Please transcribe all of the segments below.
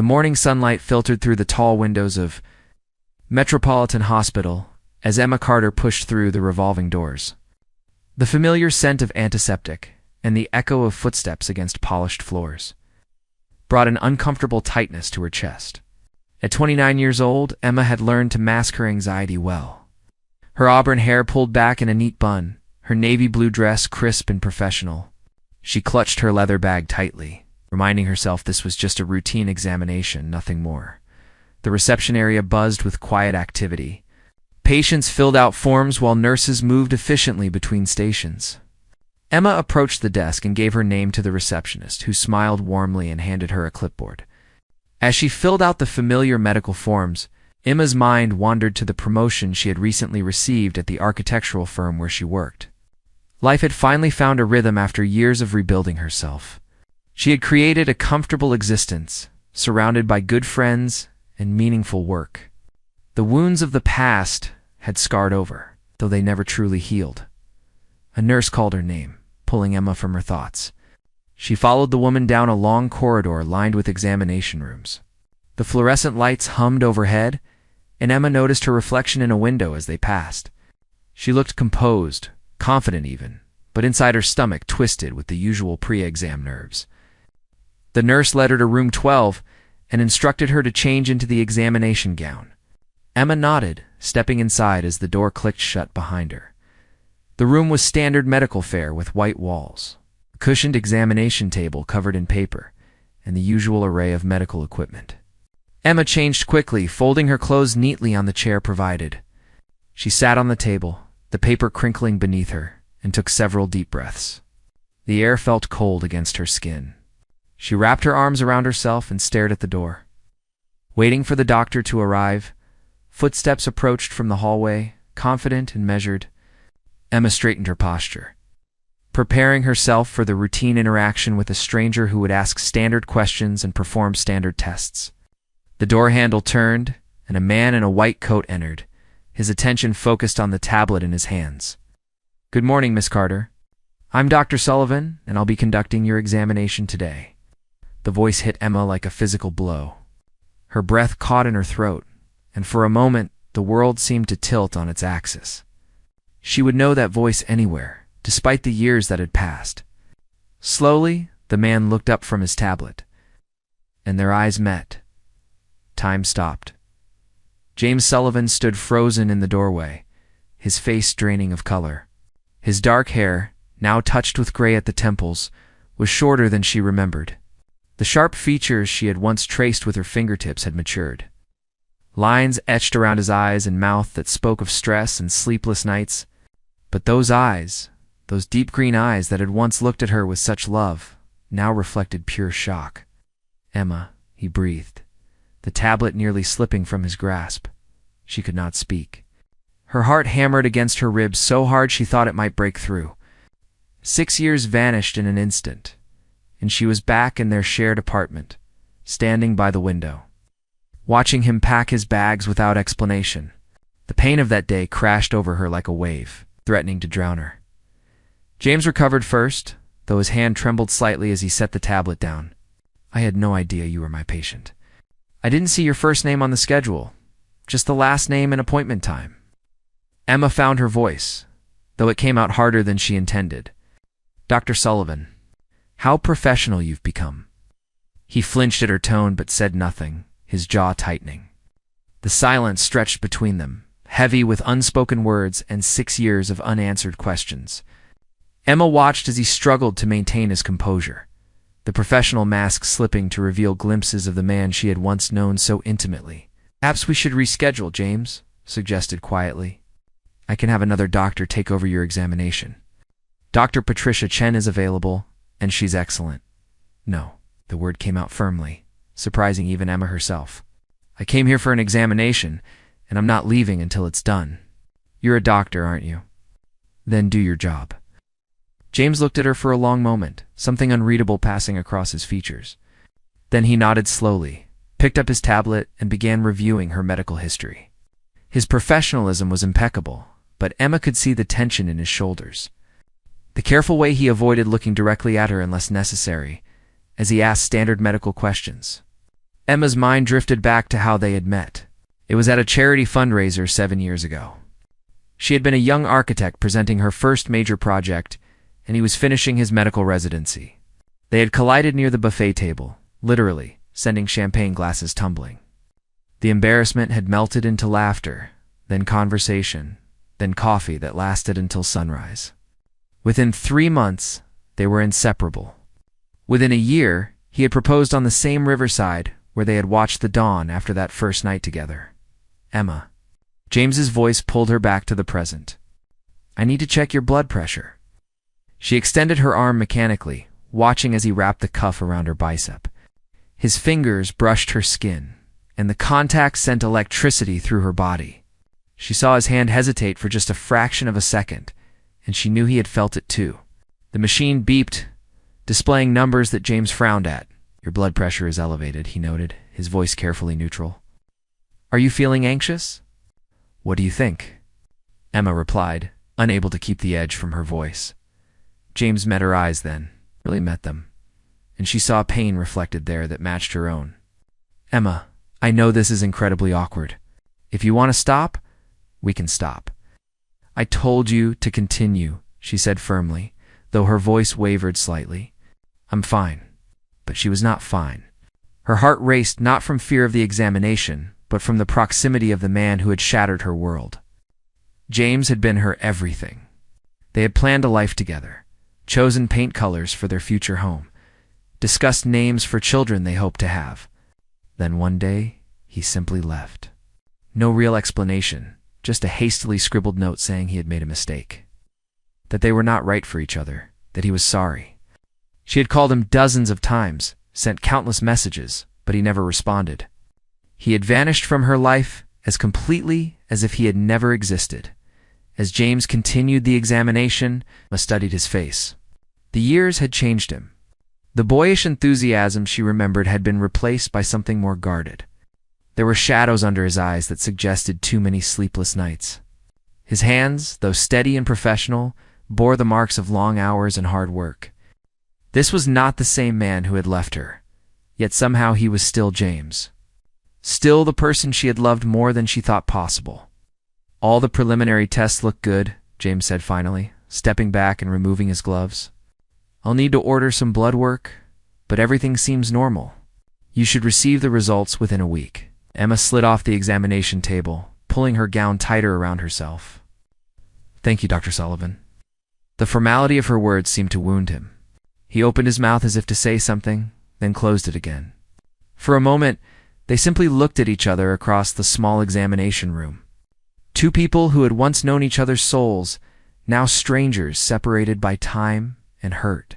The morning sunlight filtered through the tall windows of Metropolitan Hospital as Emma Carter pushed through the revolving doors. The familiar scent of antiseptic and the echo of footsteps against polished floors brought an uncomfortable tightness to her chest. At 29 years old, Emma had learned to mask her anxiety well. Her auburn hair pulled back in a neat bun, her navy blue dress crisp and professional. She clutched her leather bag tightly, reminding herself this was just a routine examination, nothing more. The reception area buzzed with quiet activity. Patients filled out forms while nurses moved efficiently between stations. Emma approached the desk and gave her name to the receptionist, who smiled warmly and handed her a clipboard. As she filled out the familiar medical forms, Emma's mind wandered to the promotion she had recently received at the architectural firm where she worked. Life had finally found a rhythm after years of rebuilding herself. She had created a comfortable existence, surrounded by good friends and meaningful work. The wounds of the past had scarred over, though they never truly healed. A nurse called her name, pulling Emma from her thoughts. She followed the woman down a long corridor lined with examination rooms. The fluorescent lights hummed overhead, and Emma noticed her reflection in a window as they passed. She looked composed, confident even, but inside her stomach twisted with the usual pre-exam nerves. The nurse led her to room 12 and instructed her to change into the examination gown. Emma nodded, stepping inside as the door clicked shut behind her. The room was standard medical fare with white walls, a cushioned examination table covered in paper, and the usual array of medical equipment. Emma changed quickly, folding her clothes neatly on the chair provided. She sat on the table, the paper crinkling beneath her, and took several deep breaths. The air felt cold against her skin. She wrapped her arms around herself and stared at the door. Waiting for the doctor to arrive, footsteps approached from the hallway, confident and measured. Emma straightened her posture, preparing herself for the routine interaction with a stranger who would ask standard questions and perform standard tests. The door handle turned, and a man in a white coat entered, his attention focused on the tablet in his hands. "Good morning, Miss Carter. I'm Dr. Sullivan, and I'll be conducting your examination today." The voice hit Emma like a physical blow. Her breath caught in her throat, and for a moment the world seemed to tilt on its axis. She would know that voice anywhere, despite the years that had passed. Slowly, the man looked up from his tablet, and their eyes met. Time stopped. James Sullivan stood frozen in the doorway, his face draining of color. His dark hair, now touched with gray at the temples, was shorter than she remembered. The sharp features she had once traced with her fingertips had matured. Lines etched around his eyes and mouth that spoke of stress and sleepless nights. But those eyes, those deep green eyes that had once looked at her with such love, now reflected pure shock. "Emma," he breathed, the tablet nearly slipping from his grasp. She could not speak. Her heart hammered against her ribs so hard she thought it might break through. 6 years vanished in an instant, and she was back in their shared apartment, standing by the window, watching him pack his bags without explanation. The pain of that day crashed over her like a wave, threatening to drown her. James recovered first, though his hand trembled slightly as he set the tablet down. "I had no idea you were my patient. I didn't see your first name on the schedule, just the last name and appointment time." Emma found her voice, though it came out harder than she intended. "Dr. Sullivan, how professional you've become." He flinched at her tone but said nothing, his jaw tightening. The silence stretched between them, heavy with unspoken words and 6 years of unanswered questions. Emma watched as he struggled to maintain his composure, the professional mask slipping to reveal glimpses of the man she had once known so intimately. "Perhaps we should reschedule," James suggested quietly. "I can have another doctor take over your examination. Dr. Patricia Chen is available, and she's excellent." "No," the word came out firmly, surprising even Emma herself. "I came here for an examination, and I'm not leaving until it's done. You're a doctor, aren't you? Then do your job." James looked at her for a long moment, something unreadable passing across his features. Then he nodded slowly, picked up his tablet, and began reviewing her medical history. His professionalism was impeccable, but Emma could see the tension in his shoulders. The careful way he avoided looking directly at her unless necessary, as he asked standard medical questions. Emma's mind drifted back to how they had met. It was at a charity fundraiser 7 years ago. She had been a young architect presenting her first major project, and he was finishing his medical residency. They had collided near the buffet table, literally, sending champagne glasses tumbling. The embarrassment had melted into laughter, then conversation, then coffee that lasted until sunrise. Within 3 months, they were inseparable. Within a year, he had proposed on the same riverside where they had watched the dawn after that first night together. Emma. James's voice pulled her back to the present. I need to check your blood pressure. She extended her arm mechanically, watching as he wrapped the cuff around her bicep. His fingers brushed her skin, and the contact sent electricity through her body. She saw his hand hesitate for just a fraction of a second, and she knew he had felt it too. The machine beeped, displaying numbers that James frowned at. Your blood pressure is elevated, he noted, his voice carefully neutral. Are you feeling anxious? What do you think? Emma replied, unable to keep the edge from her voice. James met her eyes then, really met them, and she saw pain reflected there that matched her own. Emma, I know this is incredibly awkward. If you want to stop, we can stop. I told you to continue, she said firmly, though her voice wavered slightly. I'm fine. But she was not fine. Her heart raced not from fear of the examination, but from the proximity of the man who had shattered her world. James had been her everything. They had planned a life together, chosen paint colors for their future home, discussed names for children they hoped to have. Then one day, he simply left. No real explanation, just a hastily scribbled note saying he had made a mistake. That they were not right for each other, that he was sorry. She had called him dozens of times, sent countless messages, but he never responded. He had vanished from her life as completely as if he had never existed. As James continued the examination, Emma studied his face. The years had changed him. The boyish enthusiasm she remembered had been replaced by something more guarded. There were shadows under his eyes that suggested too many sleepless nights. His hands, though steady and professional, bore the marks of long hours and hard work. This was not the same man who had left her, yet somehow he was still James. Still the person she had loved more than she thought possible. All the preliminary tests look good, James said finally, stepping back and removing his gloves. I'll need to order some blood work, but everything seems normal. You should receive the results within a week. Emma slid off the examination table, pulling her gown tighter around herself. Thank you, Dr. Sullivan. The formality of her words seemed to wound him. He opened his mouth as if to say something, then closed it again. For a moment, they simply looked at each other across the small examination room. Two people who had once known each other's souls, now strangers separated by time and hurt.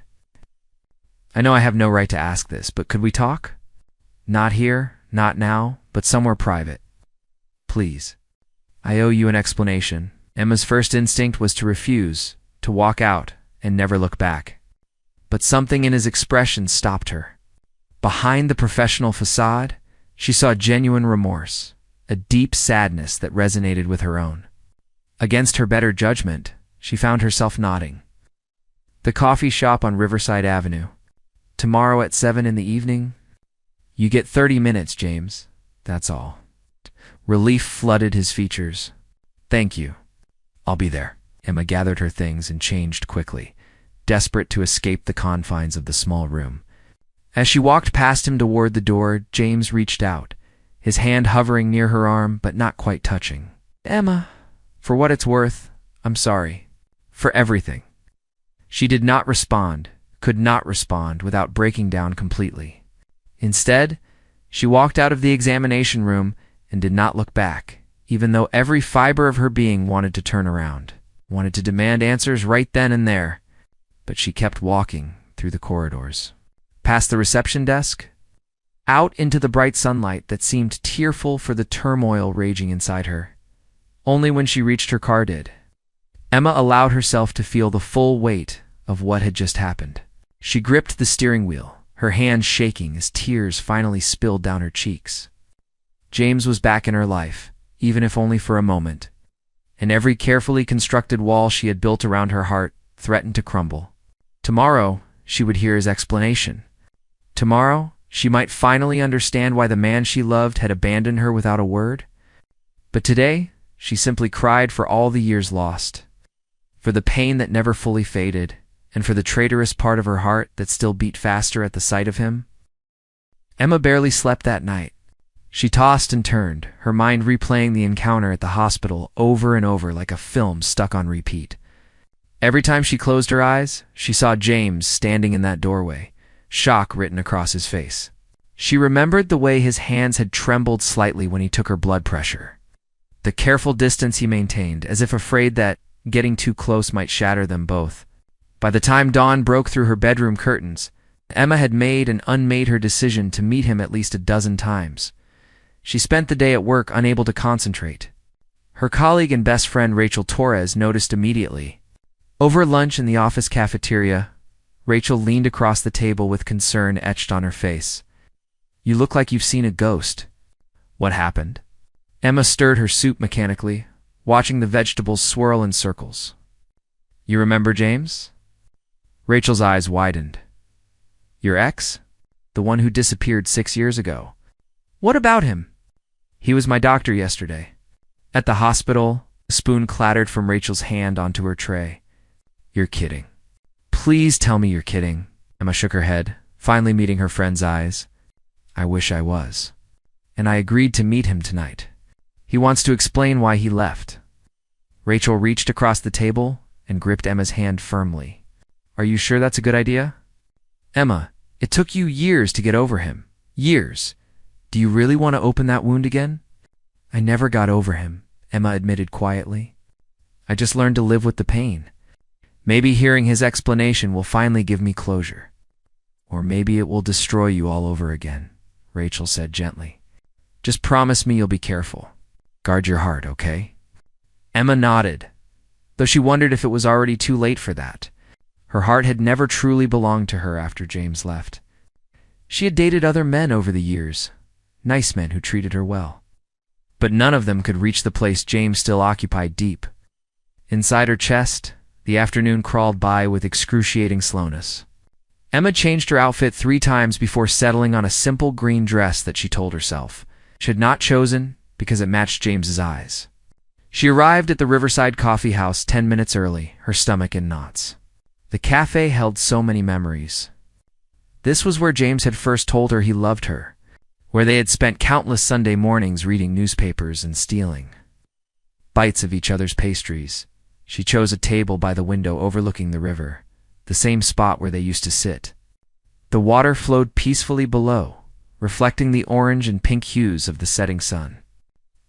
I know I have no right to ask this, but could we talk? Not here, not now, but somewhere private. Please. I owe you an explanation. Emma's first instinct was to refuse, to walk out, and never look back. But something in his expression stopped her. Behind the professional facade, she saw genuine remorse, a deep sadness that resonated with her own. Against her better judgment, she found herself nodding. The coffee shop on Riverside Avenue. Tomorrow at 7 in the evening? You get 30 minutes, James. That's all. Relief flooded his features. Thank you. I'll be there. Emma gathered her things and changed quickly, desperate to escape the confines of the small room. As she walked past him toward the door, James reached out, his hand hovering near her arm but not quite touching. Emma, for what it's worth, I'm sorry. For everything. She did not respond, could not respond without breaking down completely. Instead, she walked out of the examination room and did not look back, even though every fiber of her being wanted to turn around, wanted to demand answers right then and there. But she kept walking through the corridors. Past the reception desk, out into the bright sunlight that seemed tearful for the turmoil raging inside her. Only when she reached her car did. Emma allowed herself to feel the full weight of what had just happened. She gripped the steering wheel, her hands shaking as tears finally spilled down her cheeks. James was back in her life, even if only for a moment, and every carefully constructed wall she had built around her heart threatened to crumble. Tomorrow, she would hear his explanation. Tomorrow, She might finally understand why the man she loved had abandoned her without a word. But today, she simply cried for all the years lost, for the pain that never fully faded, and for the traitorous part of her heart that still beat faster at the sight of him. Emma barely slept that night. She tossed and turned, her mind replaying the encounter at the hospital over and over like a film stuck on repeat. Every time she closed her eyes, she saw James standing in that doorway, shock written across his face. She remembered the way his hands had trembled slightly when he took her blood pressure, the careful distance he maintained, as if afraid that getting too close might shatter them both. By the time dawn broke through her bedroom curtains, Emma had made and unmade her decision to meet him at least a dozen times. She spent the day at work unable to concentrate. Her colleague and best friend Rachel Torres noticed immediately. Over lunch in the office cafeteria, Rachel leaned across the table with concern etched on her face. "You look like you've seen a ghost." "What happened?" Emma stirred her soup mechanically, watching the vegetables swirl in circles. "You remember James?" Rachel's eyes widened. "Your ex? The one who disappeared 6 years ago. What about him?" "He was my doctor yesterday." At the hospital, a spoon clattered from Rachel's hand onto her tray. "You're kidding." "Please tell me you're kidding." Emma shook her head, finally meeting her friend's eyes. "I wish I was. And I agreed to meet him tonight. He wants to explain why he left." Rachel reached across the table and gripped Emma's hand firmly. "Are you sure that's a good idea?" "Emma, it took you years to get over him. Years. Do you really want to open that wound again?" "I never got over him," Emma admitted quietly. "I just learned to live with the pain. Maybe hearing his explanation will finally give me closure. Or maybe it will destroy you all over again," Rachel said gently. "Just promise me you'll be careful. Guard your heart, okay?" Emma nodded, though she wondered if it was already too late for that. Her heart had never truly belonged to her after James left. She had dated other men over the years, nice men who treated her well. But none of them could reach the place James still occupied deep. Inside her chest, the afternoon crawled by with excruciating slowness. Emma changed her outfit 3 times before settling on a simple green dress that she told herself she had not chosen because it matched James's eyes. She arrived at the Riverside Coffee House 10 minutes early, her stomach in knots. The cafe held so many memories. This was where James had first told her he loved her, where they had spent countless Sunday mornings reading newspapers and stealing bites of each other's pastries. She chose a table by the window overlooking the river, the same spot where they used to sit. The water flowed peacefully below, reflecting the orange and pink hues of the setting sun.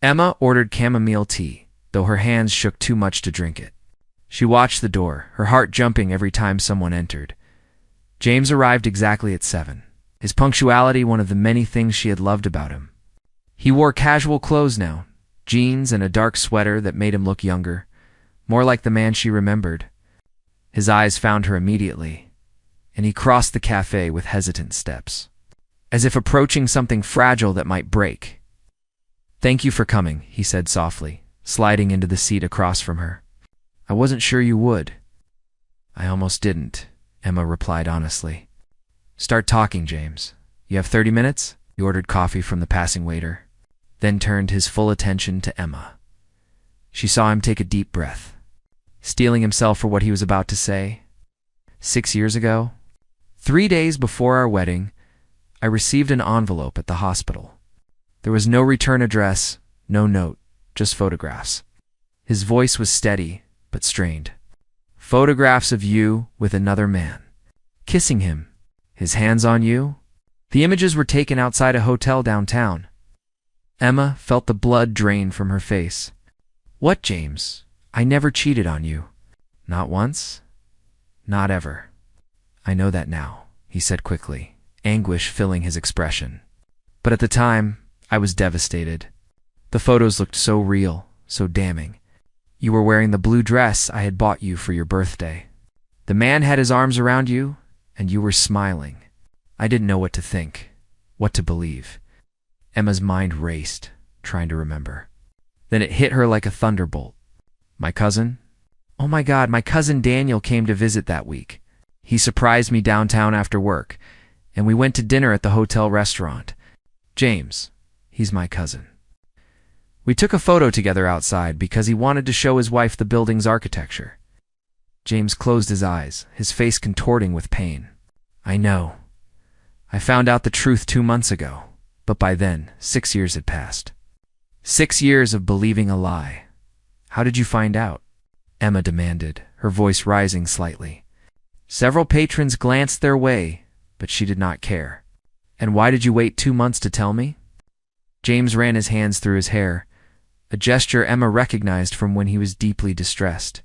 Emma ordered chamomile tea, though her hands shook too much to drink it. She watched the door, her heart jumping every time someone entered. James arrived exactly at 7, his punctuality one of the many things she had loved about him. He wore casual clothes now, jeans and a dark sweater that made him look younger, more like the man she remembered. His eyes found her immediately, and he crossed the cafe with hesitant steps, as if approaching something fragile that might break. "Thank you for coming," he said softly, sliding into the seat across from her. "I wasn't sure you would." "I almost didn't," Emma replied honestly. "Start talking, James. You have 30 minutes?" He ordered coffee from the passing waiter, then turned his full attention to Emma. She saw him take a deep breath, steeling himself for what he was about to say. 6 years ago, 3 days before our wedding, I received an envelope at the hospital. There was no return address, no note, just photographs." His voice was steady, but strained. "Photographs of you with another man. Kissing him. His hands on you. The images were taken outside a hotel downtown." Emma felt the blood drain from her face. "What, James? I never cheated on you." "Not once? Not ever." "I know that now," he said quickly, anguish filling his expression. "But at the time, I was devastated. The photos looked so real, so damning. You were wearing the blue dress I had bought you for your birthday. The man had his arms around you, and you were smiling. I didn't know what to think, what to believe." Emma's mind raced, trying to remember. Then it hit her like a thunderbolt. "My cousin? Oh my God, my cousin Daniel came to visit that week. He surprised me downtown after work, and we went to dinner at the hotel restaurant. James, he's my cousin. We took a photo together outside because he wanted to show his wife the building's architecture. James closed his eyes, his face contorting with pain. I know. I found out the truth 2 months ago, but by then, 6 years had passed. 6 years of believing a lie. How did you find out? Emma demanded, her voice rising slightly. Several patrons glanced their way, but she did not care. And why did you wait 2 months to tell me? James ran his hands through his hair, a gesture Emma recognized from when he was deeply distressed.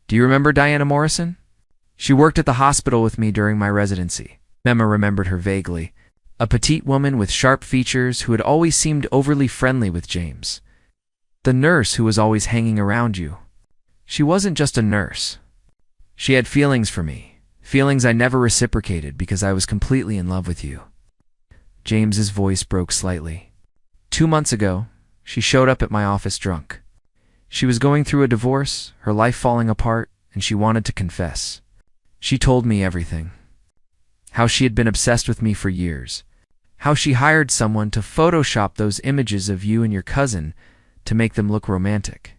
Do you remember Diana Morrison? She worked at the hospital with me during my residency. Emma remembered her vaguely, a petite woman with sharp features who had always seemed overly friendly with James. The nurse who was always hanging around you. She wasn't just a nurse. She had feelings for me, feelings I never reciprocated because I was completely in love with you. James's voice broke slightly. 2 months ago, she showed up at my office drunk. She was going through a divorce, her life falling apart, and she wanted to confess. She told me everything. How she had been obsessed with me for years. How she hired someone to Photoshop those images of you and your cousin to make them look romantic.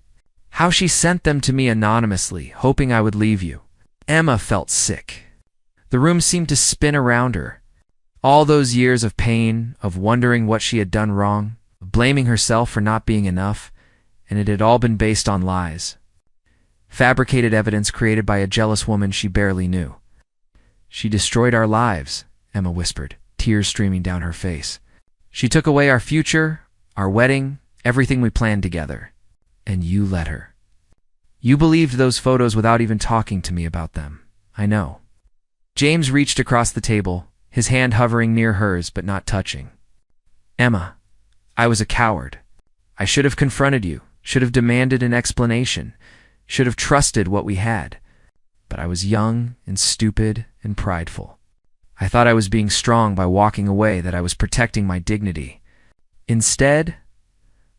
How she sent them to me anonymously, hoping I would leave you. Emma felt sick. The room seemed to spin around her. All those years of pain, of wondering what she had done wrong, of blaming herself for not being enough, and it had all been based on lies. Fabricated evidence created by a jealous woman she barely knew. She destroyed our lives, Emma whispered, tears streaming down her face. She took away our future, our wedding, everything we planned together. And you let her. You believed those photos without even talking to me about them. I know. James reached across the table, his hand hovering near hers but not touching. Emma, I was a coward. I should have confronted you, should have demanded an explanation, should have trusted what we had. But I was young and stupid and prideful. I thought I was being strong by walking away, that I was protecting my dignity. Instead,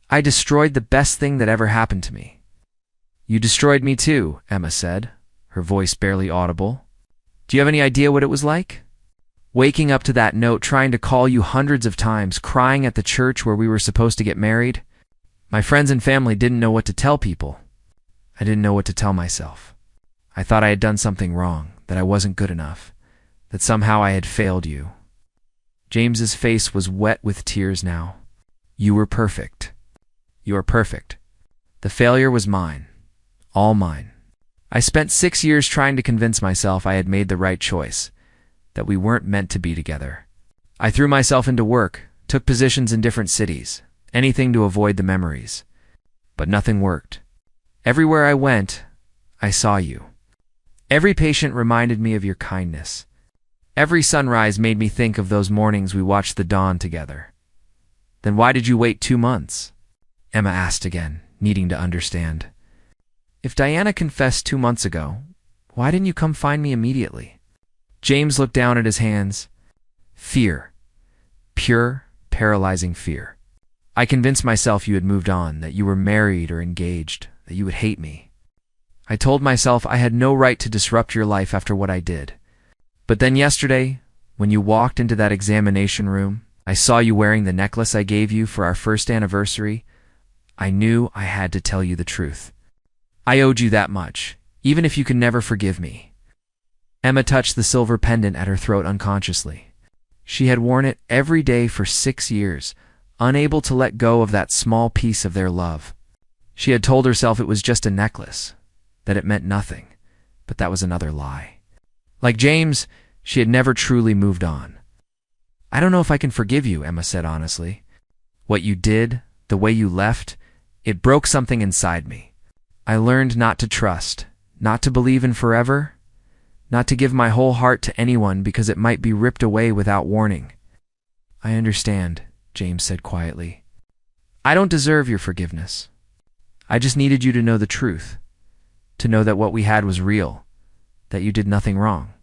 I destroyed the best thing that ever happened to me. You destroyed me too, Emma said, her voice barely audible. Do you have any idea what it was like? Waking up to that note, trying to call you hundreds of times, crying at the church where we were supposed to get married. My friends and family didn't know what to tell people. I didn't know what to tell myself. I thought I had done something wrong, that I wasn't good enough, that somehow I had failed you. James's face was wet with tears now. You were perfect. You are perfect. The failure was mine. All mine. I spent 6 years trying to convince myself I had made the right choice, that we weren't meant to be together. I threw myself into work, took positions in different cities, anything to avoid the memories. But nothing worked. Everywhere I went, I saw you. Every patient reminded me of your kindness. Every sunrise made me think of those mornings we watched the dawn together. Then why did you wait 2 months? Emma asked again, needing to understand. If Diana confessed 2 months ago, why didn't you come find me immediately? James looked down at his hands. Fear. Pure, paralyzing fear. I convinced myself you had moved on, that you were married or engaged, that you would hate me. I told myself I had no right to disrupt your life after what I did. But then yesterday, when you walked into that examination room, I saw you wearing the necklace I gave you for our first anniversary. I knew I had to tell you the truth. I owed you that much, even if you could never forgive me. Emma touched the silver pendant at her throat unconsciously. She had worn it every day for 6 years, unable to let go of that small piece of their love. She had told herself it was just a necklace, that it meant nothing, but that was another lie. Like James, she had never truly moved on. I don't know if I can forgive you, Emma said honestly. What you did, the way you left, it broke something inside me. I learned not to trust, not to believe in forever, not to give my whole heart to anyone because it might be ripped away without warning. I understand, James said quietly. I don't deserve your forgiveness. I just needed you to know the truth, to know that what we had was real, that you did nothing wrong.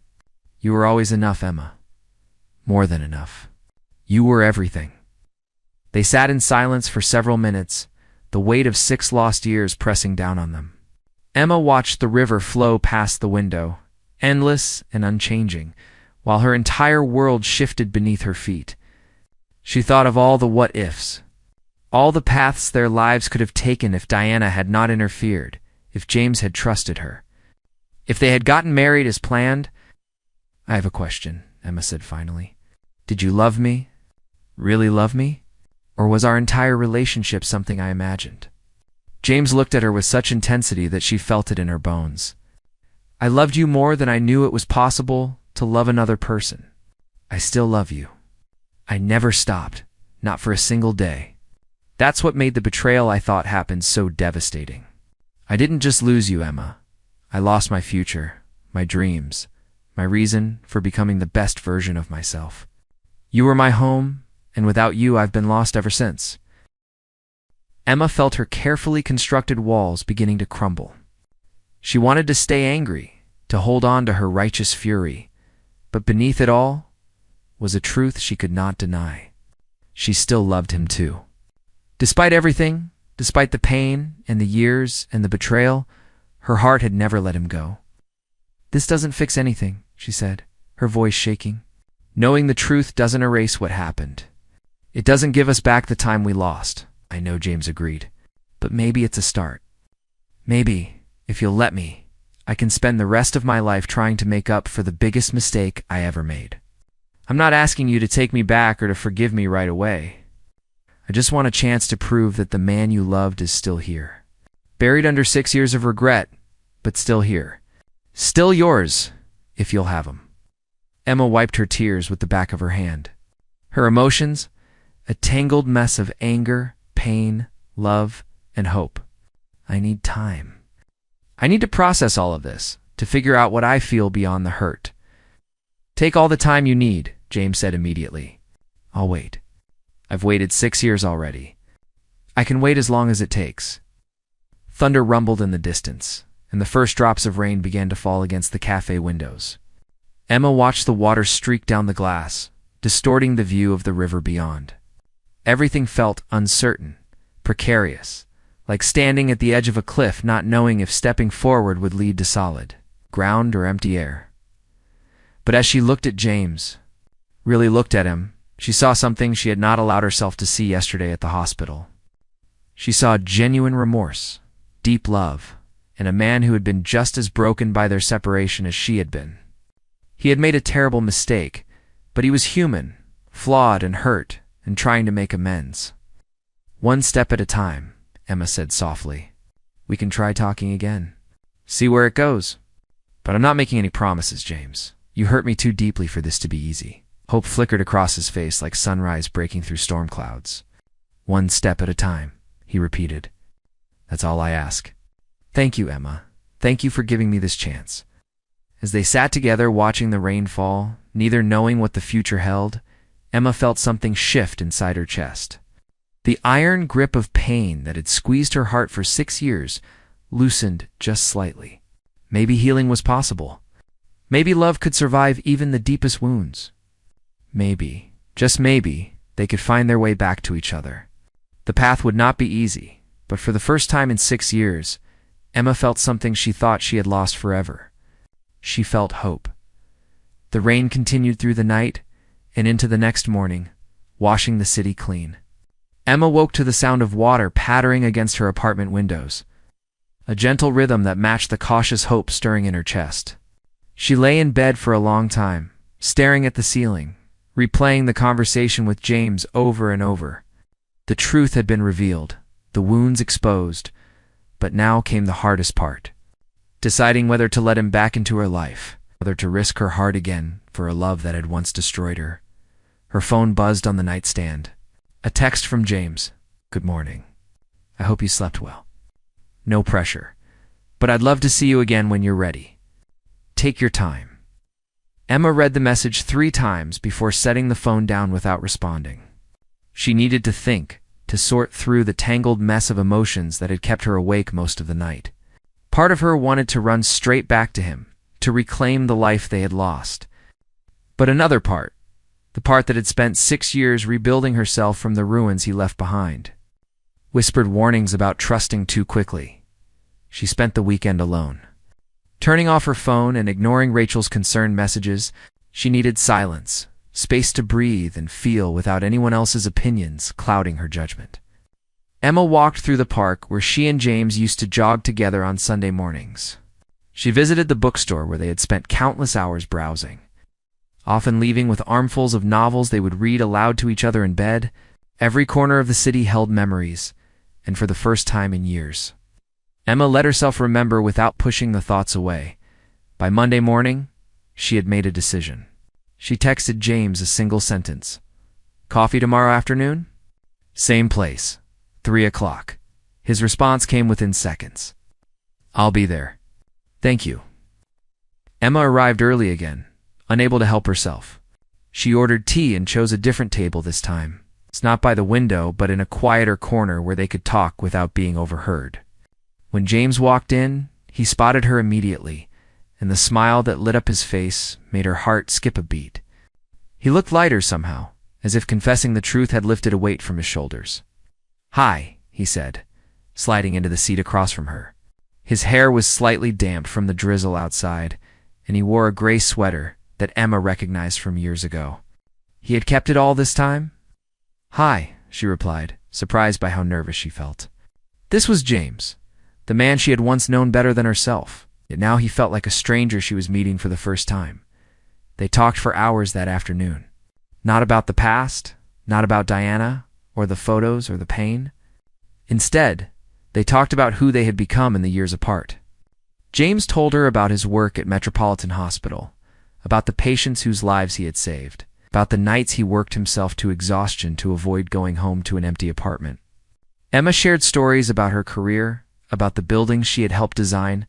You were always enough, Emma. More than enough. You were everything. They sat in silence for several minutes, the weight of 6 lost years pressing down on them. Emma watched the river flow past the window, endless and unchanging, while her entire world shifted beneath her feet. She thought of all the what-ifs, all the paths their lives could have taken if Diana had not interfered, if James had trusted her, if they had gotten married as planned. "I have a question," Emma said finally. "Did you love me? Really love me? Or was our entire relationship something I imagined?" James looked at her with such intensity that she felt it in her bones. "I loved you more than I knew it was possible to love another person. I still love you. I never stopped, not for a single day. That's what made the betrayal I thought happened so devastating. I didn't just lose you, Emma. I lost my future, my dreams, my reason for becoming the best version of myself. You were my home, and without you I've been lost ever since." Emma felt her carefully constructed walls beginning to crumble. She wanted to stay angry, to hold on to her righteous fury, but beneath it all was a truth she could not deny. She still loved him too. Despite everything, despite the pain and the years and the betrayal, her heart had never let him go. "This doesn't fix anything," she said, her voice shaking. "Knowing the truth doesn't erase what happened. It doesn't give us back the time we lost." "I know," James agreed, "but maybe it's a start. Maybe, if you'll let me, I can spend the rest of my life trying to make up for the biggest mistake I ever made. I'm not asking you to take me back or to forgive me right away. I just want a chance to prove that the man you loved is still here. Buried under 6 years of regret, but still here. Still yours, if you'll have him." Emma wiped her tears with the back of her hand. Her emotions, a tangled mess of anger, pain, love, and hope. "I need time. I need to process all of this, to figure out what I feel beyond the hurt." "Take all the time you need," James said immediately. "I'll wait. I've waited 6 years already. I can wait as long as it takes." Thunder rumbled in the distance, and the first drops of rain began to fall against the cafe windows. Emma watched the water streak down the glass, distorting the view of the river beyond. Everything felt uncertain, precarious, like standing at the edge of a cliff not knowing if stepping forward would lead to solid ground or empty air. But as she looked at James, really looked at him, she saw something she had not allowed herself to see yesterday at the hospital. She saw genuine remorse, deep love, and a man who had been just as broken by their separation as she had been. He had made a terrible mistake, but he was human, flawed and hurt, and trying to make amends. "One step at a time," Emma said softly. "We can try talking again. See where it goes. But I'm not making any promises, James. You hurt me too deeply for this to be easy." Hope flickered across his face like sunrise breaking through storm clouds. "One step at a time," he repeated. "That's all I ask." "Thank you, Emma. Thank you for giving me this chance." As they sat together watching the rain fall, neither knowing what the future held, Emma felt something shift inside her chest. The iron grip of pain that had squeezed her heart for 6 years loosened just slightly. Maybe healing was possible. Maybe love could survive even the deepest wounds. Maybe, just maybe, they could find their way back to each other. The path would not be easy, but for the first time in 6 years, Emma felt something she thought she had lost forever. She felt hope. The rain continued through the night and into the next morning, washing the city clean. Emma woke to the sound of water pattering against her apartment windows, a gentle rhythm that matched the cautious hope stirring in her chest. She lay in bed for a long time, staring at the ceiling, replaying the conversation with James over and over. The truth had been revealed, the wounds exposed, but now came the hardest part. Deciding whether to let him back into her life, whether to risk her heart again for a love that had once destroyed her. Her phone buzzed on the nightstand. A text from James. "Good morning. I hope you slept well. No pressure, but I'd love to see you again when you're ready. Take your time." Emma read the message 3 times before setting the phone down without responding. She needed to think, to sort through the tangled mess of emotions that had kept her awake most of the night. Part of her wanted to run straight back to him, to reclaim the life they had lost. But another part, the part that had spent 6 years rebuilding herself from the ruins he left behind, whispered warnings about trusting too quickly. She spent the weekend alone. Turning off her phone and ignoring Rachel's concerned messages, She needed silence, space to breathe and feel without anyone else's opinions clouding her judgment. Emma walked through the park where she and James used to jog together on Sunday mornings. She visited the bookstore where they had spent countless hours browsing, often leaving with armfuls of novels they would read aloud to each other in bed. Every corner of the city held memories, and for the first time in years, Emma let herself remember without pushing the thoughts away. By Monday morning, she had made a decision. She texted James a single sentence. "Coffee tomorrow afternoon?" "Same place. 3 o'clock. His response came within seconds. "I'll be there. Thank you." Emma arrived early again, unable to help herself. She ordered tea and chose a different table this time. It's not by the window, but in a quieter corner where they could talk without being overheard. When James walked in, he spotted her immediately, and the smile that lit up his face made her heart skip a beat. He looked lighter somehow, as if confessing the truth had lifted a weight from his shoulders. "Hi," he said, sliding into the seat across from her. His hair was slightly damp from the drizzle outside, and he wore a gray sweater that Emma recognized from years ago. He had kept it all this time? "Hi," she replied, surprised by how nervous she felt. This was James, the man she had once known better than herself, yet now he felt like a stranger she was meeting for the first time. They talked for hours that afternoon. Not about the past, not about Diana, or the photos, or the pain. Instead, they talked about who they had become in the years apart. James told her about his work at Metropolitan Hospital, about the patients whose lives he had saved, about the nights he worked himself to exhaustion to avoid going home to an empty apartment. Emma shared stories about her career, about the buildings she had helped design,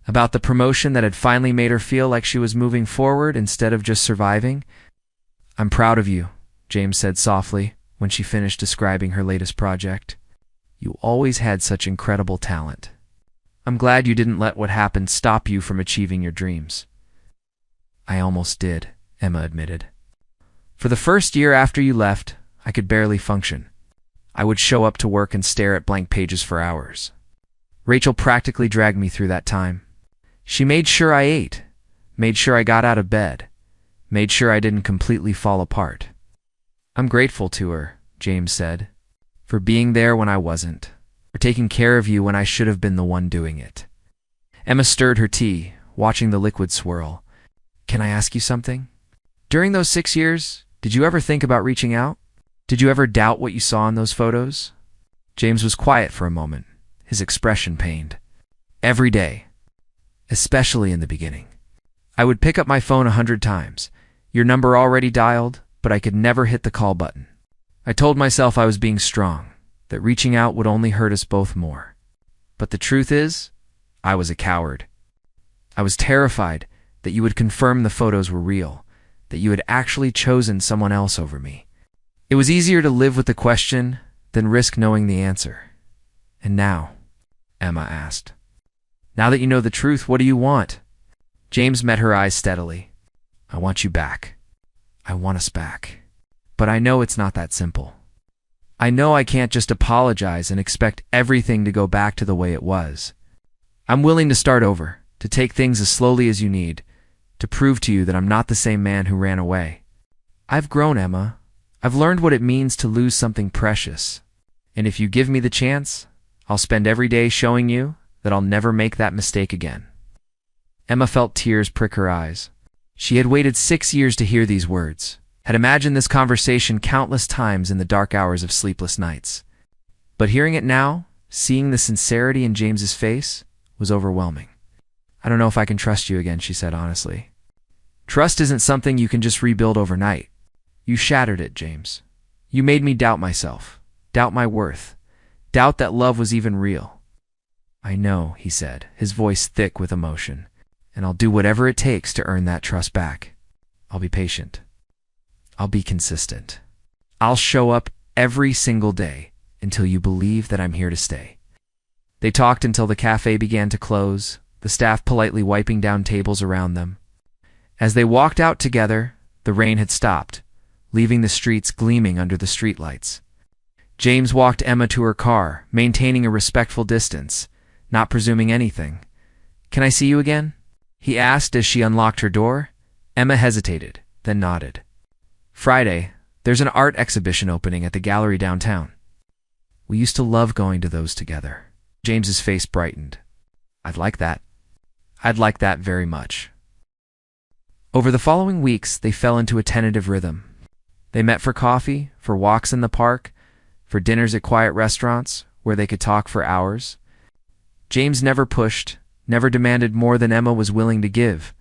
about the promotion that had finally made her feel like she was moving forward instead of just surviving. "I'm proud of you," James said softly when she finished describing her latest project. "You always had such incredible talent. I'm glad you didn't let what happened stop you from achieving your dreams." "I almost did," Emma admitted. "For the first year after you left, I could barely function. I would show up to work and stare at blank pages for hours. Rachel practically dragged me through that time. She made sure I ate, made sure I got out of bed, made sure I didn't completely fall apart." "I'm grateful to her," James said, "for being there when I wasn't, for taking care of you when I should have been the one doing it." Emma stirred her tea, watching the liquid swirl. "Can I ask you something? During those 6 years, did you ever think about reaching out? Did you ever doubt what you saw in those photos?" James was quiet for a moment, his expression pained. "Every day, especially in the beginning. I would pick up my phone 100 times, your number already dialed, but I could never hit the call button. I told myself I was being strong, that reaching out would only hurt us both more. But the truth is, I was a coward. I was terrified that you would confirm the photos were real, that you had actually chosen someone else over me. It was easier to live with the question than risk knowing the answer. And now," Emma asked, "now that you know the truth, what do you want?" James met her eyes steadily. "I want you back. I want us back. But I know it's not that simple. I know I can't just apologize and expect everything to go back to the way it was. I'm willing to start over, to take things as slowly as you need, to prove to you that I'm not the same man who ran away. I've grown, Emma. I've learned what it means to lose something precious. And if you give me the chance, I'll spend every day showing you that I'll never make that mistake again." Emma felt tears prick her eyes. She had waited 6 years to hear these words, had imagined this conversation countless times in the dark hours of sleepless nights. But hearing it now, seeing the sincerity in James's face, was overwhelming. "I don't know if I can trust you again," she said honestly. "Trust isn't something you can just rebuild overnight. You shattered it, James. You made me doubt myself, doubt my worth, doubt that love was even real." "I know," he said, his voice thick with emotion, "and I'll do whatever it takes to earn that trust back. I'll be patient. I'll be consistent. I'll show up every single day until you believe that I'm here to stay." They talked until the cafe began to close, the staff politely wiping down tables around them. As they walked out together, the rain had stopped, leaving the streets gleaming under the streetlights. James walked Emma to her car, maintaining a respectful distance, not presuming anything. "Can I see you again?" he asked as she unlocked her door. Emma hesitated, then nodded. Friday, there's an art exhibition opening at the gallery downtown. We used to love going to those together. James's face brightened. I'd like that. I'd like that very much. Over the following weeks, they fell into a tentative rhythm. They met for coffee, for walks in the park, for dinners at quiet restaurants where they could talk for hours. James never pushed, never demanded more than Emma was willing to give.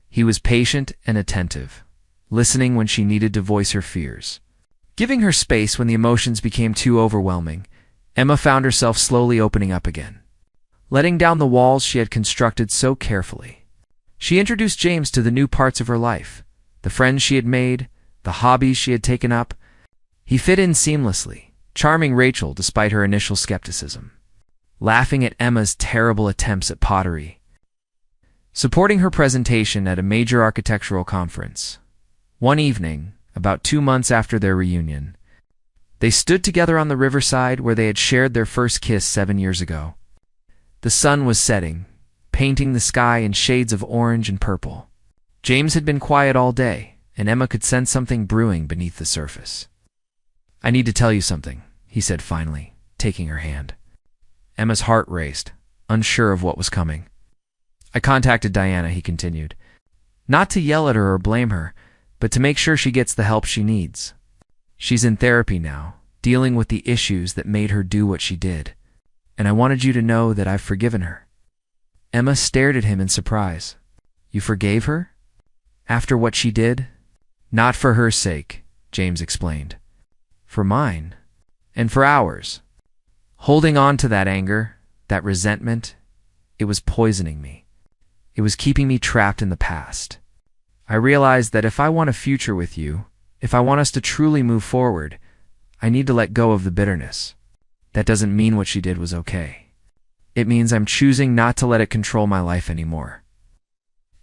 He was patient and attentive, listening when she needed to voice her fears. Giving her space when the emotions became too overwhelming, Emma found herself slowly opening up again, letting down the walls she had constructed so carefully. She introduced James to the new parts of her life, the friends she had made, the hobbies she had taken up. He fit in seamlessly, charming Rachel despite her initial skepticism, laughing at Emma's terrible attempts at pottery, supporting her presentation at a major architectural conference. One evening, about 2 months after their reunion, they stood together on the riverside where they had shared their first kiss 7 years ago. The sun was setting, painting the sky in shades of orange and purple. James had been quiet all day, and Emma could sense something brewing beneath the surface. I need to tell you something, he said finally, taking her hand. Emma's heart raced, unsure of what was coming. I contacted Diana, he continued. Not to yell at her or blame her, but to make sure she gets the help she needs. She's in therapy now, dealing with the issues that made her do what she did. And I wanted you to know that I've forgiven her. Emma stared at him in surprise. You forgave her? After what she did? Not for her sake, James explained. For mine. And for ours. Holding on to that anger, that resentment, it was poisoning me. It was keeping me trapped in the past. I realized that if I want a future with you, if I want us to truly move forward, I need to let go of the bitterness. That doesn't mean what she did was okay. It means I'm choosing not to let it control my life anymore.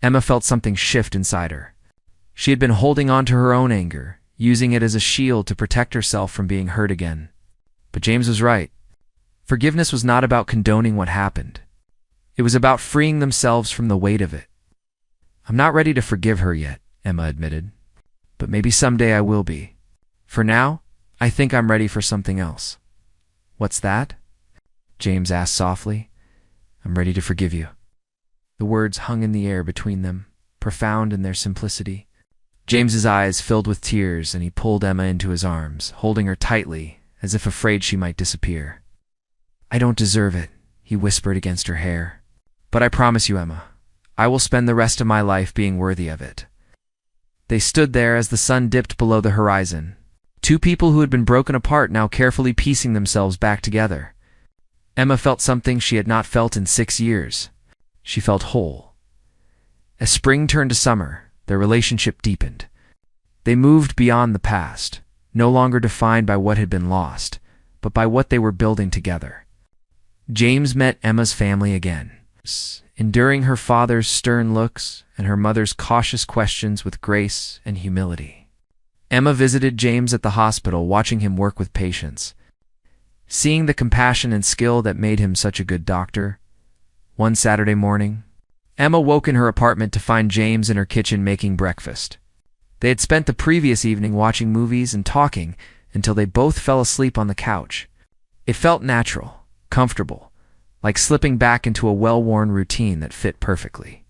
Emma felt something shift inside her. She had been holding on to her own anger, using it as a shield to protect herself from being hurt again. But James was right. Forgiveness was not about condoning what happened. It was about freeing themselves from the weight of it. I'm not ready to forgive her yet, Emma admitted. But maybe someday I will be. For now, I think I'm ready for something else. What's that? James asked softly. I'm ready to forgive you. The words hung in the air between them, profound in their simplicity. James's eyes filled with tears, and he pulled Emma into his arms, holding her tightly, as if afraid she might disappear. I don't deserve it, he whispered against her hair. But I promise you, Emma, I will spend the rest of my life being worthy of it. They stood there as the sun dipped below the horizon. Two people who had been broken apart now carefully piecing themselves back together. Emma felt something she had not felt in 6 years. She felt whole. As spring turned to summer, their relationship deepened. They moved beyond the past, no longer defined by what had been lost, but by what they were building together. James met Emma's family again, enduring her father's stern looks and her mother's cautious questions with grace and humility. Emma visited James at the hospital, watching him work with patients, seeing the compassion and skill that made him such a good doctor. One Saturday morning, Emma woke in her apartment to find James in her kitchen making breakfast. They had spent the previous evening watching movies and talking until they both fell asleep on the couch. It felt natural, comfortable, like slipping back into a well-worn routine that fit perfectly.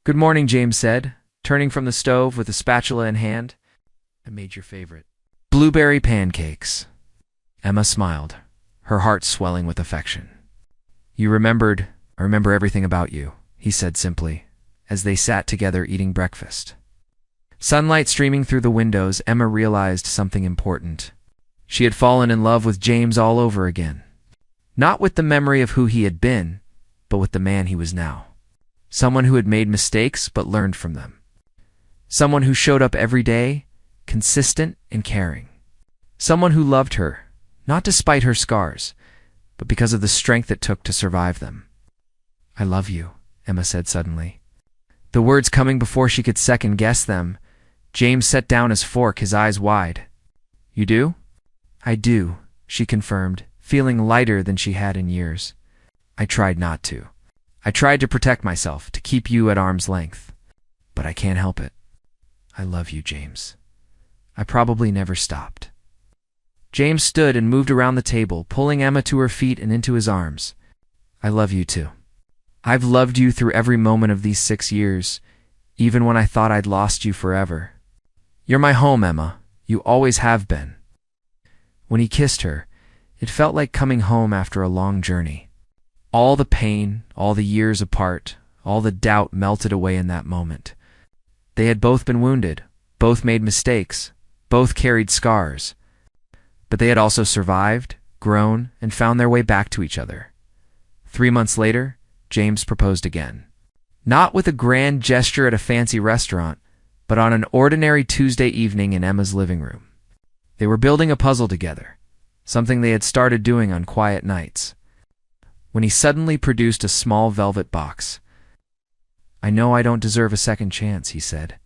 Good morning, James said, turning from the stove with a spatula in hand. I made your favorite. Blueberry pancakes. Emma smiled, her heart swelling with affection. I remember everything about you, he said simply, as they sat together eating breakfast. Sunlight streaming through the windows, Emma realized something important. She had fallen in love with James all over again. Not with the memory of who he had been, but with the man he was now. Someone who had made mistakes but learned from them. Someone who showed up every day, consistent and caring. Someone who loved her, not despite her scars, but because of the strength it took to survive them. I love you, Emma said suddenly. The words coming before she could second-guess them. James set down his fork, his eyes wide. You do? I do, she confirmed, feeling lighter than she had in years. I tried not to. I tried to protect myself, to keep you at arm's length. But I can't help it. I love you, James. I probably never stopped. James stood and moved around the table, pulling Emma to her feet and into his arms. I love you too. I've loved you through every moment of these 6 years, even when I thought I'd lost you forever. You're my home, Emma. You always have been. When he kissed her, it felt like coming home after a long journey. All the pain, all the years apart, all the doubt melted away in that moment. They had both been wounded, both made mistakes, both carried scars. But they had also survived, grown, and found their way back to each other. 3 months later, James proposed again. Not with a grand gesture at a fancy restaurant, but on an ordinary Tuesday evening in Emma's living room. They were building a puzzle together, something they had started doing on quiet nights, when he suddenly produced a small velvet box. I know I don't deserve a second chance, he said,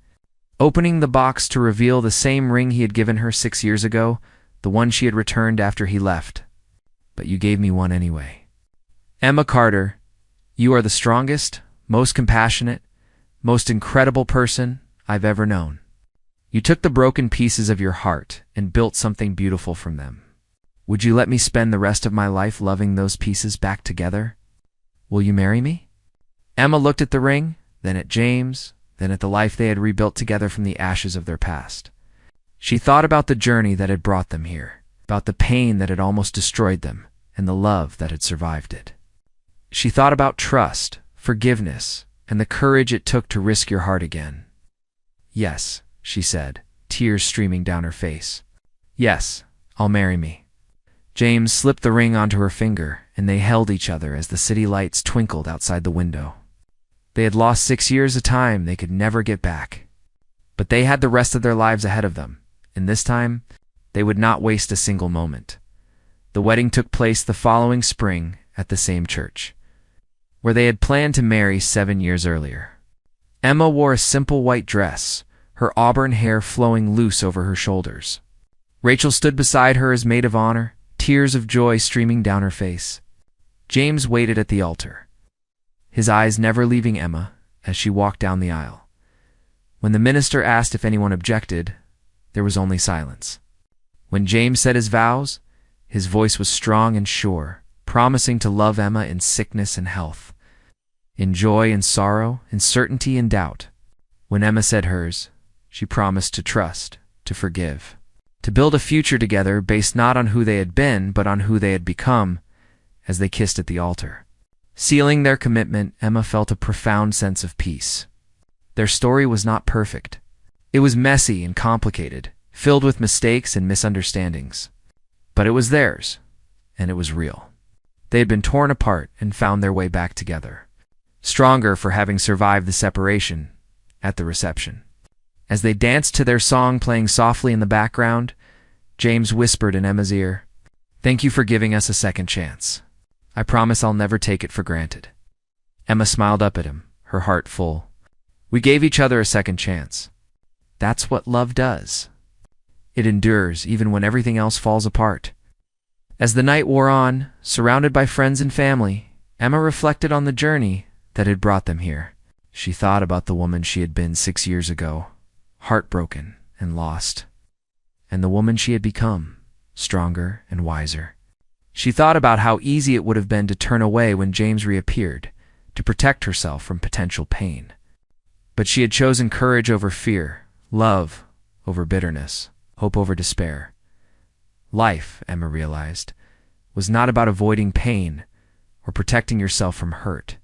opening the box to reveal the same ring he had given her 6 years ago, the one she had returned after he left. But you gave me one anyway. Emma Carter, you are the strongest, most compassionate, most incredible person I've ever known. You took the broken pieces of your heart and built something beautiful from them. Would you let me spend the rest of my life loving those pieces back together? Will you marry me? Emma looked at the ring, then at James, then at the life they had rebuilt together from the ashes of their past. She thought about the journey that had brought them here, about the pain that had almost destroyed them, and the love that had survived it. She thought about trust, forgiveness, and the courage it took to risk your heart again. Yes, she said, tears streaming down her face. Yes, I'll marry me. James slipped the ring onto her finger, and they held each other as the city lights twinkled outside the window. They had lost 6 years of time they could never get back. But they had the rest of their lives ahead of them, and this time, they would not waste a single moment. The wedding took place the following spring at the same church, where they had planned to marry 7 years earlier. Emma wore a simple white dress, her auburn hair flowing loose over her shoulders. Rachel stood beside her as maid of honor, tears of joy streaming down her face. James waited at the altar, his eyes never leaving Emma as she walked down the aisle. When the minister asked if anyone objected, there was only silence. When James said his vows, his voice was strong and sure, promising to love Emma in sickness and health, in joy and sorrow, in certainty and doubt. When Emma said hers, she promised to trust, to forgive, to build a future together based not on who they had been, but on who they had become, as they kissed at the altar. Sealing their commitment, Emma felt a profound sense of peace. Their story was not perfect. It was messy and complicated, filled with mistakes and misunderstandings. But it was theirs, and it was real. They had been torn apart and found their way back together, stronger for having survived the separation at the reception. As they danced to their song playing softly in the background, James whispered in Emma's ear, "Thank you for giving us a second chance. I promise I'll never take it for granted." Emma smiled up at him, her heart full. "We gave each other a second chance. That's what love does. It endures even when everything else falls apart." As the night wore on, surrounded by friends and family, Emma reflected on the journey that had brought them here. She thought about the woman she had been 6 years ago, heartbroken and lost, and the woman she had become, stronger and wiser. She thought about how easy it would have been to turn away when James reappeared, to protect herself from potential pain. But she had chosen courage over fear, love over bitterness, hope over despair. Life, Emma realized, was not about avoiding pain or protecting yourself from hurt.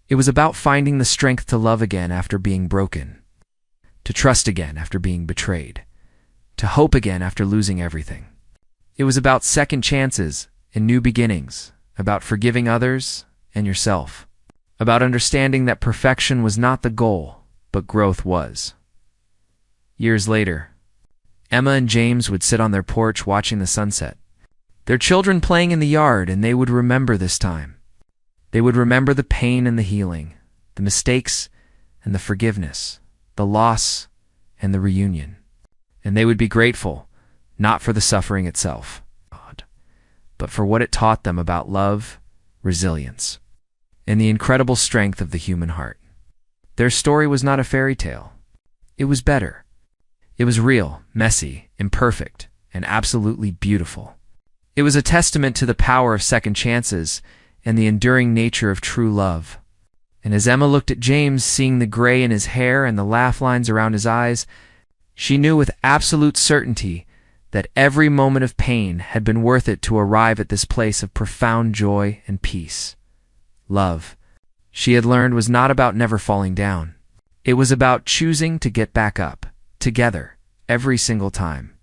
It was about finding the strength to love again after being broken, to trust again after being betrayed, to hope again after losing everything. It was about second chances and new beginnings, about forgiving others and yourself, about understanding that perfection was not the goal, but growth was. Years later, Emma and James would sit on their porch watching the sunset, their children playing in the yard, and they would remember this time. They would remember the pain and the healing, the mistakes and the forgiveness, the loss and the reunion. And they would be grateful, not for the suffering itself, but for what it taught them about love, resilience, and the incredible strength of the human heart. Their story was not a fairy tale. It was better. It was real, messy, imperfect, and absolutely beautiful. It was a testament to the power of second chances and the enduring nature of true love. And as Emma looked at James, seeing the gray in his hair and the laugh lines around his eyes, she knew with absolute certainty that every moment of pain had been worth it to arrive at this place of profound joy and peace. Love, she had learned, was not about never falling down. It was about choosing to get back up, together, every single time.